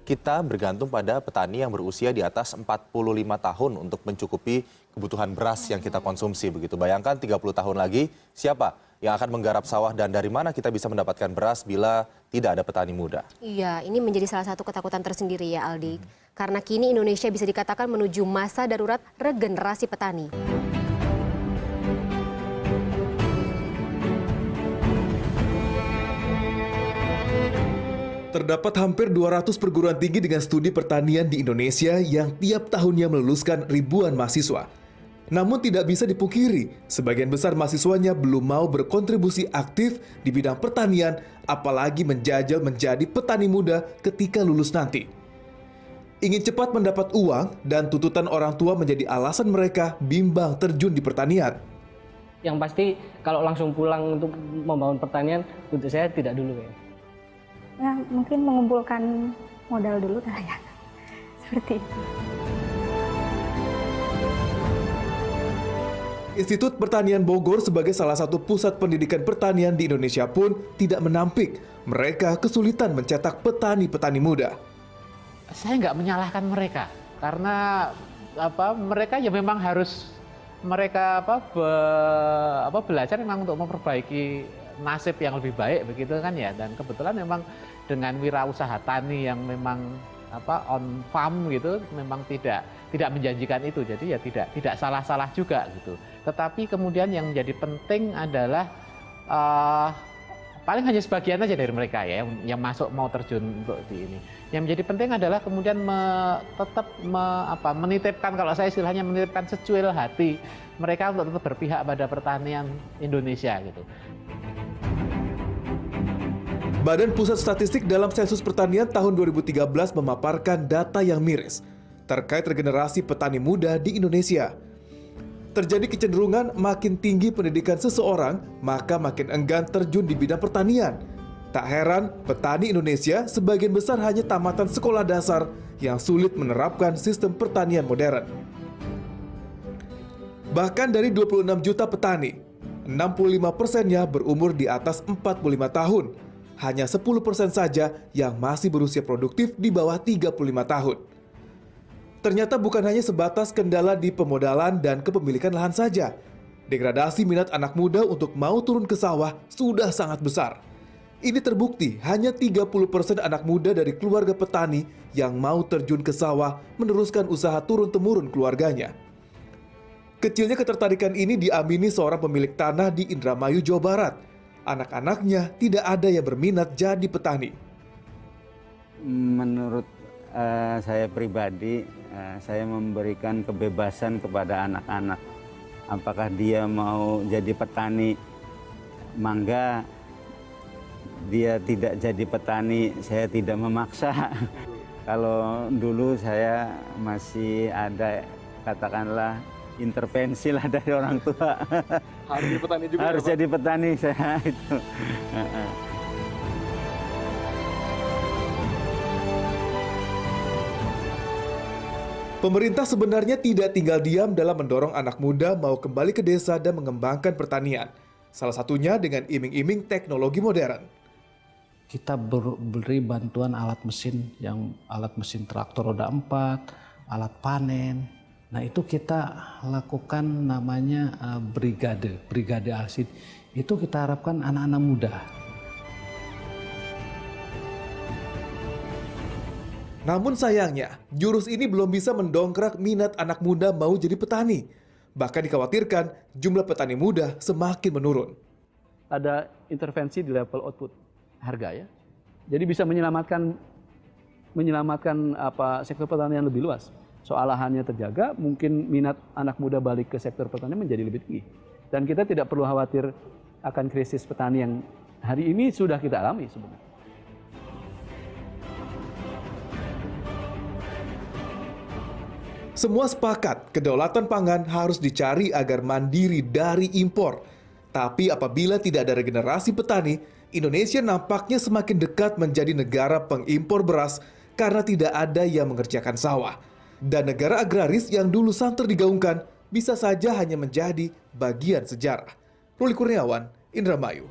kita bergantung pada petani yang berusia di atas 45 tahun untuk mencukupi kebutuhan beras yang kita konsumsi. Begitu, bayangkan 30 tahun lagi, siapa yang akan menggarap sawah dan dari mana kita bisa mendapatkan beras bila tidak ada petani muda? Iya, ini menjadi salah satu ketakutan tersendiri ya Aldi. Karena kini Indonesia bisa dikatakan menuju masa darurat regenerasi petani. Terdapat hampir 200 perguruan tinggi dengan studi pertanian di Indonesia yang tiap tahunnya meluluskan ribuan mahasiswa. Namun tidak bisa dipungkiri, sebagian besar mahasiswanya belum mau berkontribusi aktif di bidang pertanian, apalagi menjajal menjadi petani muda ketika lulus nanti. Ingin cepat mendapat uang dan tuntutan orang tua menjadi alasan mereka bimbang terjun di pertanian. Yang pasti kalau langsung pulang untuk membangun pertanian, untuk saya tidak dulu ya. Ya, mungkin mengumpulkan modal dulu kali ya, seperti itu. Institut Pertanian Bogor sebagai salah satu pusat pendidikan pertanian di Indonesia pun tidak menampik mereka kesulitan mencetak petani-petani muda. Saya nggak menyalahkan mereka, karena mereka ya memang harus belajar memang untuk memperbaiki nasib yang lebih baik begitu kan ya, dan kebetulan memang dengan wirausaha tani yang memang on farm gitu memang tidak menjanjikan itu, jadi ya tidak salah juga gitu. Tetapi kemudian yang menjadi penting adalah paling hanya sebagian aja dari mereka ya yang masuk mau terjun untuk di ini. Yang menjadi penting adalah kemudian menitipkan, kalau saya istilahnya menitipkan secuil hati mereka untuk tetap berpihak pada pertanian Indonesia gitu. Badan Pusat Statistik dalam Sensus Pertanian tahun 2013 memaparkan data yang miris terkait regenerasi petani muda di Indonesia. Terjadi kecenderungan makin tinggi pendidikan seseorang, maka makin enggan terjun di bidang pertanian. Tak heran, petani Indonesia sebagian besar hanya tamatan sekolah dasar yang sulit menerapkan sistem pertanian modern. Bahkan dari 26 juta petani, 65%-nya berumur di atas 45 tahun. Hanya 10% saja yang masih berusia produktif di bawah 35 tahun. Ternyata bukan hanya sebatas kendala di pemodalan dan kepemilikan lahan saja. Degradasi minat anak muda untuk mau turun ke sawah sudah sangat besar. Ini terbukti hanya 30% anak muda dari keluarga petani yang mau terjun ke sawah meneruskan usaha turun-temurun keluarganya. Kecilnya ketertarikan ini diamini seorang pemilik tanah di Indramayu, Jawa Barat. Anak-anaknya tidak ada yang berminat jadi petani. Menurut saya pribadi, saya memberikan kebebasan kepada anak-anak. Apakah dia mau jadi petani, mangga. Dia tidak jadi petani, saya tidak memaksa. Kalau dulu saya masih ada, katakanlah, intervensi lah dari orang tua. Harus jadi petani juga. Harus jadi petani saya itu. Pemerintah sebenarnya tidak tinggal diam dalam mendorong anak muda mau kembali ke desa dan mengembangkan pertanian. Salah satunya dengan iming-iming teknologi modern. Kita beri bantuan alat mesin traktor roda 4, alat panen. Nah itu kita lakukan namanya brigade asid. Itu kita harapkan anak-anak muda. Namun sayangnya, jurus ini belum bisa mendongkrak minat anak muda mau jadi petani. Bahkan dikhawatirkan jumlah petani muda semakin menurun. Ada intervensi di level output harga ya. Jadi bisa menyelamatkan sektor pertanian lebih luas. Soal lahannya terjaga, mungkin minat anak muda balik ke sektor pertanian menjadi lebih tinggi. Dan kita tidak perlu khawatir akan krisis petani yang hari ini sudah kita alami sebenarnya. Semua sepakat kedaulatan pangan harus dicari agar mandiri dari impor. Tapi apabila tidak ada regenerasi petani, Indonesia nampaknya semakin dekat menjadi negara pengimpor beras karena tidak ada yang mengerjakan sawah. Dan negara agraris yang dulu santer digaungkan bisa saja hanya menjadi bagian sejarah. Ruli Kurniawan, Indramayu.